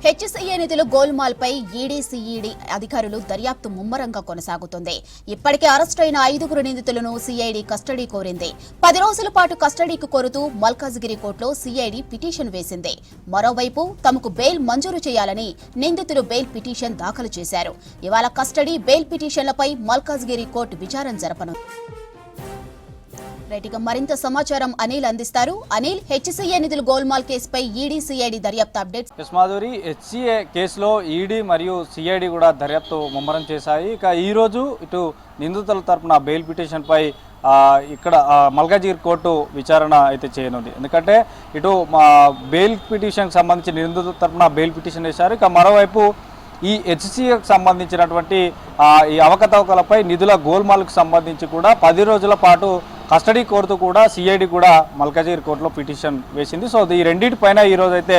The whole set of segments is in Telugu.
హెచ్సీఏ నిధుల గోల్మాల్పై ఈడీ సిఈడి అధికారులు దర్యాప్తు ముమ్మరంగా కొనసాగుతుంది. ఇప్పటికే అరెస్టైన 5 నిందితులను సిఐడి కస్టడీ కోరింది. 10 రోజుల పాటు కస్టడీకి కోరుతూ మల్కాజ్గిరి కోర్టులో సిఐడి పిటిషన్ వేసింది. మరోవైపు తమకు బెయిల్ మంజూరు చేయాలని నిందితులు బెయిల్ పిటిషన్ దాఖలు చేశారు. ఇవాళ కస్టడీ, బెయిల్ పిటిషన్లపై మల్కాజ్గిరి కోర్టు విచారణ జరపనుంది. మరింత సమాచారం అనిల్ అందిస్తారు. అనిల్, హెచ్సీఏ నిధుల గోల్మాల్ కేసుపై ఈడీ సిఐడి దర్యాప్తు అప్డేట్స్. మాధురి, హెచ్సీఏ కేసులో ఈడీ మరియు సిఐడి కూడా దర్యాప్తు ముమ్మరం చేశాయి. ఇక ఈ రోజు ఇటు నిందితుల తరపున బెయిల్ పిటిషన్పై ఇక్కడ మల్కాజ్గిరి కోర్టు విచారణ అయితే చేయనుంది. ఎందుకంటే ఇటు బెయిల్ పిటిషన్కి సంబంధించి నిందితుల తరపున బెయిల్ పిటిషన్ వేశారు. ఇక మరోవైపు ఈ హెచ్సీఏకి సంబంధించినటువంటి ఈ అవకతవకలపై నిధుల గోల్మాల్కు సంబంధించి కూడా 10 రోజుల పాటు కస్టడీ కోరుతూ కూడా సిఐడి కూడా మల్కాజ్గిరి కోర్టులో పిటిషన్ వేసింది. సో ఈ రెండింటిపైన ఈరోజు అయితే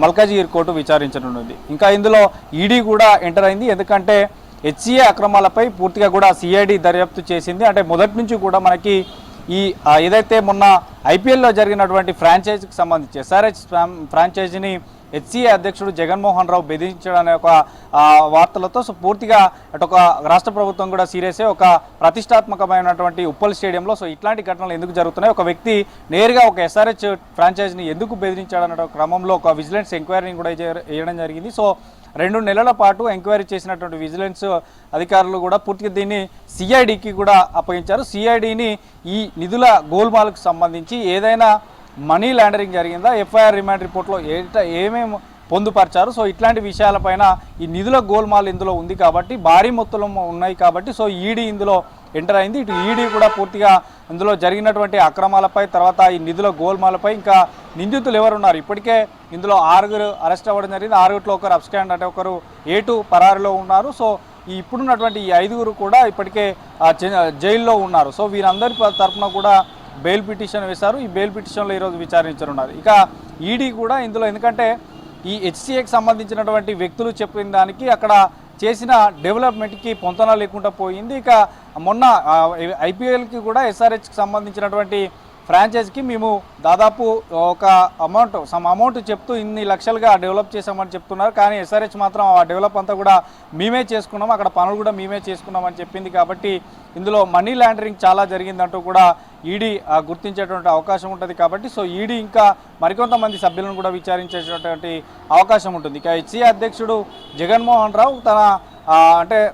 మల్కాజ్గిరి కోర్టు విచారించనున్నది. ఇంకా ఇందులో ఈడీ కూడా ఎంటర్ అయింది. ఎందుకంటే హెచ్సీఏ అక్రమాలపై పూర్తిగా కూడా సిఐడి దర్యాప్తు చేసింది. అంటే మొదటి నుంచి కూడా మనకి ఈ ఏదైతే మొన్న ఐపీఎల్లో జరిగినటువంటి ఫ్రాంచైజీకి సంబంధించి ఎస్ఆర్హెచ్ ఫ్రాంచైజీని హెచ్సీఏ అధ్యక్షుడు జగన్మోహన్ రావు బెదిరించడం అనే ఒక వార్తలతో పూర్తిగా అటు ఒక రాష్ట్ర ప్రభుత్వం కూడా సీరియస్ ఒక ప్రతిష్టాత్మకమైనటువంటి ఉప్పల్ స్టేడియంలో ఇట్లాంటి ఘటనలు ఎందుకు జరుగుతున్నాయి, ఒక వ్యక్తి నేరుగా ఒక ఎస్ఆర్హెచ్ ఫ్రాంచైజీని ఎందుకు బెదిరించాడనే క్రమంలో ఒక విజిలెన్స్ ఎంక్వైరీని కూడా వేయడం జరిగింది. 2 నెలల పాటు ఎంక్వైరీ చేసినటువంటి విజిలెన్స్ అధికారులు కూడా పూర్తిగా దీన్ని సిఐడికి కూడా అప్పగించారు. సిఐడిని ఈ నిధుల గోల్మాల్కు సంబంధించి ఏదైనా మనీ లాండరింగ్ జరిగిందా, ఎఫ్ఐఆర్ రిమాండ్ రిపోర్ట్లో ఏమేమి పొందుపరిచారు, ఇట్లాంటి విషయాలపైన ఈ నిధుల గోల్మాల్ ఇందులో ఉంది కాబట్టి భారీ మొత్తంలో ఉన్నాయి కాబట్టి ఈడీ ఇందులో ఎంటర్ అయింది. ఇటు ఈడీ కూడా పూర్తిగా ఇందులో జరిగినటువంటి అక్రమాలపై, తర్వాత ఈ నిధుల గోల్మాలపై, ఇంకా నిందితులు ఎవరున్నారు, ఇప్పటికే ఇందులో 6 అరెస్ట్ అవ్వడం జరిగింది. 6 ఒకరు అబ్స్కాండ్, అంటే ఒకరు A2 పరారులో ఉన్నారు. ఈ ఇప్పుడున్నటువంటి ఈ 5 కూడా ఇప్పటికే జైల్లో ఉన్నారు. వీరందరి తరఫున కూడా బెయిల్ పిటిషన్ వేశారు. ఈ బెయిల్ పిటిషన్లో ఈరోజు విచారించనున్నారు. ఇక ఈడీ కూడా ఇందులో, ఎందుకంటే ఈ హెచ్సీఏకి సంబంధించినటువంటి వ్యక్తులు చెప్పిన దానికి అక్కడ చేసిన డెవలప్మెంట్కి పొంతన లేకుండా పోయింది. ఇక మొన్న ఐపీఎల్కి కూడా ఎస్ఆర్హెచ్కి సంబంధించినటువంటి ఫ్రాంచైజీకి మేము దాదాపు ఒక అమౌంట్ చెప్తూ ఇన్ని లక్షలుగా డెవలప్ చేసామని చెప్తున్నారు. కానీ ఎస్ఆర్హెచ్ మాత్రం ఆ డెవలప్ అంతా కూడా మేమే చేసుకున్నాం, అక్కడ పనులు కూడా మేమే చేసుకున్నామని చెప్పింది. కాబట్టి ఇందులో మనీ లాండరింగ్ చాలా జరిగిందంటూ కూడా ఈడీ గుర్తించేటువంటి అవకాశం ఉంటుంది. కాబట్టి ఈడీ ఇంకా మరికొంతమంది సభ్యులను కూడా విచారించేటటువంటి అవకాశం ఉంటుంది. ఇక హెచ్సీఏ అధ్యక్షుడు జగన్మోహన్ రావు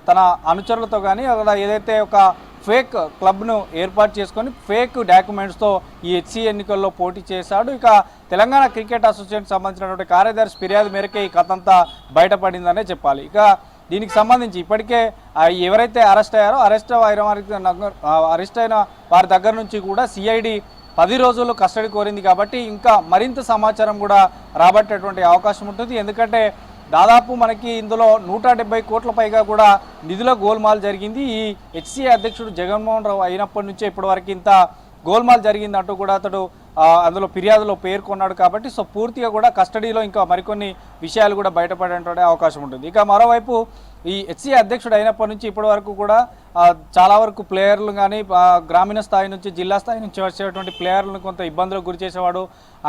తన అనుచరులతో కానీ అక్కడ ఏదైతే ఒక ఫేక్ క్లబ్ను ఏర్పాటు చేసుకొని ఫేక్ డాక్యుమెంట్స్తో ఈ హెచ్సీఏ ఎన్నికల్లో పోటీ చేశాడు. ఇక తెలంగాణ క్రికెట్ అసోసియేషన్ సంబంధించినటువంటి కార్యదర్శి ఫిర్యాదు మేరకే ఈ కథ అంతా బయటపడిందనే చెప్పాలి. ఇక దీనికి సంబంధించి ఇప్పటికే ఎవరైతే అరెస్ట్ అయ్యారో అరెస్ట్ అయిన వారి దగ్గర నుంచి కూడా సిఐడి 10 రోజులు కస్టడీ కోరింది. కాబట్టి ఇంకా మరింత సమాచారం కూడా రాబట్టేటువంటి అవకాశం ఉంటుంది. ఎందుకంటే దాదాపు మనకి ఇందులో 170 కోట్ల పైగా కూడా నిధుల గోల్మాల్ జరిగింది. ఈ హెచ్సీఏ అధ్యక్షుడు జగన్మోహన్ రావు అయినప్పటి నుంచే ఇప్పటివరకు ఇంత గోల్మాల్ జరిగిందంటూ కూడా అతడు అందులో ఫిర్యాదులో పేర్కొన్నాడు. కాబట్టి పూర్తిగా కూడా కస్టడీలో ఇంకా మరికొన్ని విషయాలు కూడా బయటపడేటువంటి అవకాశం ఉంటుంది. ఇక మరోవైపు ఈ హెచ్సీఏ అధ్యక్షుడు అయినప్పటి నుంచి ఇప్పటి వరకు కూడా చాలా వరకు ప్లేయర్లు కానీ గ్రామీణ స్థాయి నుంచి జిల్లా స్థాయి నుంచి వచ్చేటువంటి ప్లేయర్లను కొంత ఇబ్బందులకు గురి చేసేవాడు,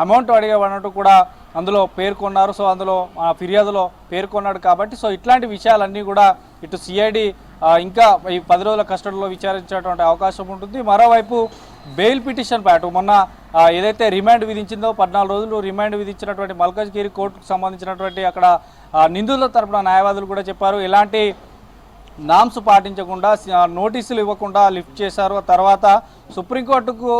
అమౌంట్ అడిగేవాడంటూ కూడా అందులో పేర్కొన్నారు. అందులో ఫిర్యాదులో పేర్కొన్నాడు. కాబట్టి ఇట్లాంటి విషయాలన్నీ కూడా ఇటు సిఐడి ఇంకా ఈ 10 రోజుల కస్టడీలో విచారించేటువంటి అవకాశం ఉంటుంది. మరోవైపు బెయిల్ పిటిషన్ అటు మొన్న ఏదైతే రిమాండ్ విధించిందో 14 రోజులు రిమాండ్ విధించినటువంటి మల్కాజ్గిరి కోర్టుకు సంబంధించినటువంటి అక్కడ నిందితుల తరపున న్యాయవాదులు కూడా చెప్పారు, ఎలాంటి నామ్స్ పాటించకుండా నోటీసులు ఇవ్వకుండా లిఫ్ట్ చేశారు. తర్వాత సుప్రీంకోర్టుకు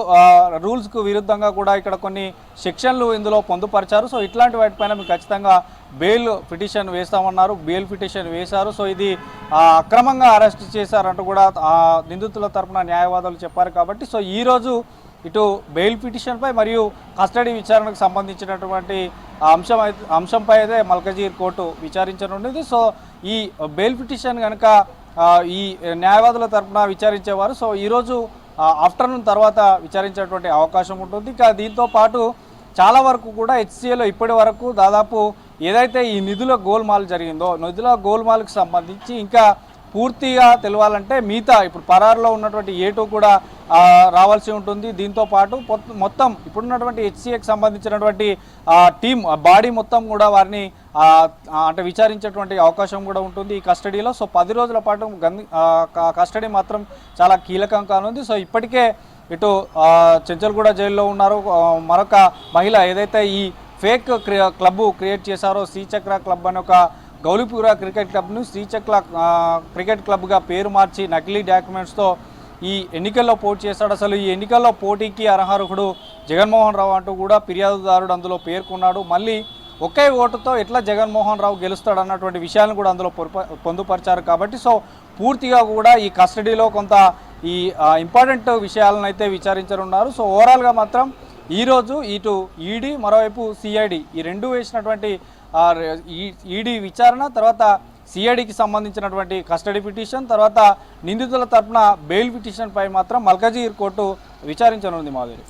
రూల్స్కు విరుద్ధంగా కూడా ఇక్కడ కొన్ని సెక్షన్లు ఇందులో పొందుపరిచారు. ఇట్లాంటి వాటిపైన మీకు ఖచ్చితంగా బెయిల్ పిటిషన్ వేస్తామన్నారు. బెయిల్ పిటిషన్ వేశారు. ఇది అక్రమంగా అరెస్ట్ చేశారంటూ కూడా నిందితుల తరపున న్యాయవాదులు చెప్పారు. కాబట్టి ఈరోజు ఇటు బెయిల్ పిటిషన్పై మరియు కస్టడీ విచారణకు సంబంధించినటువంటి అంశంపై అయితే మల్కాజ్గిరి కోర్టు విచారించనుండేది. ఈ బెయిల్ పిటిషన్ కనుక ఈ న్యాయవాదుల తరపున విచారించేవారు ఈరోజు ఆఫ్టర్నూన్ తర్వాత విచారించేటువంటి అవకాశం ఉంటుంది. ఇక దీంతో పాటు చాలా వరకు కూడా హెచ్సీఏలో ఇప్పటి వరకు దాదాపు ఏదైతే ఈ నిధుల గోల్మాల్ జరిగిందో నిధుల గోల్మాల్కి సంబంధించి ఇంకా పూర్తిగా తెలవాలంటే మిగతా ఇప్పుడు పరారులో ఉన్నటువంటి A2 కూడా రావాల్సి ఉంటుంది. దీంతో పాటు మొత్తం ఇప్పుడున్నటువంటి HCAకి సంబంధించినటువంటి టీం బాడీ మొత్తం కూడా వారిని అంటే విచారించేటువంటి అవకాశం కూడా ఉంటుంది ఈ కస్టడీలో. సో 10 రోజుల పాటు కస్టడీ మాత్రం చాలా కీలకం కానుంది. సో ఇప్పటికే ఇటు చెంచల్గూడ జైల్లో ఉన్నారు మరొక మహిళ ఏదైతే ఈ ఫేక్ క్లబ్ క్రియేట్ చేశారో శ్రీచక్ర క్లబ్ అని ఒక గౌలిపుర క్రికెట్ క్లబ్ను శ్రీచక్ర క్రికెట్ క్లబ్గా పేరు మార్చి నకిలీ డాక్యుమెంట్స్తో ఈ ఎన్నికల్లో పోటీ చేశాడు. అసలు ఈ ఎన్నికల్లో పోటీకి అర్హుడు జగన్మోహన్ రావు అంటూ కూడా ఫిర్యాదుదారుడు అందులో పేర్కొన్నాడు. మళ్ళీ ఒకే ఓటుతో ఎట్లా జగన్మోహన్ రావు గెలుస్తాడు అన్నటువంటి విషయాలను కూడా అందులో పొందుపరిచారు. కాబట్టి సో పూర్తిగా కూడా ఈ కస్టడీలో కొంత ఈ ఇంపార్టెంట్ విషయాలను అయితే విచారించనున్నారు. సో ఓవరాల్గా మాత్రం ఈరోజు ఇటు ఈడీ మరోవైపు సిఐడి ఈ రెండు వేసినటువంటి ఈడీ విచారణ, తర్వాత సిఐడికి సంబంధించినటువంటి కస్టడీ పిటిషన్, తర్వాత నిందితుల తరపున బెయిల్ పిటిషన్ పై మాత్రం మల్కాజిగిరి కోర్టు విచారించనుంది. మాధురి.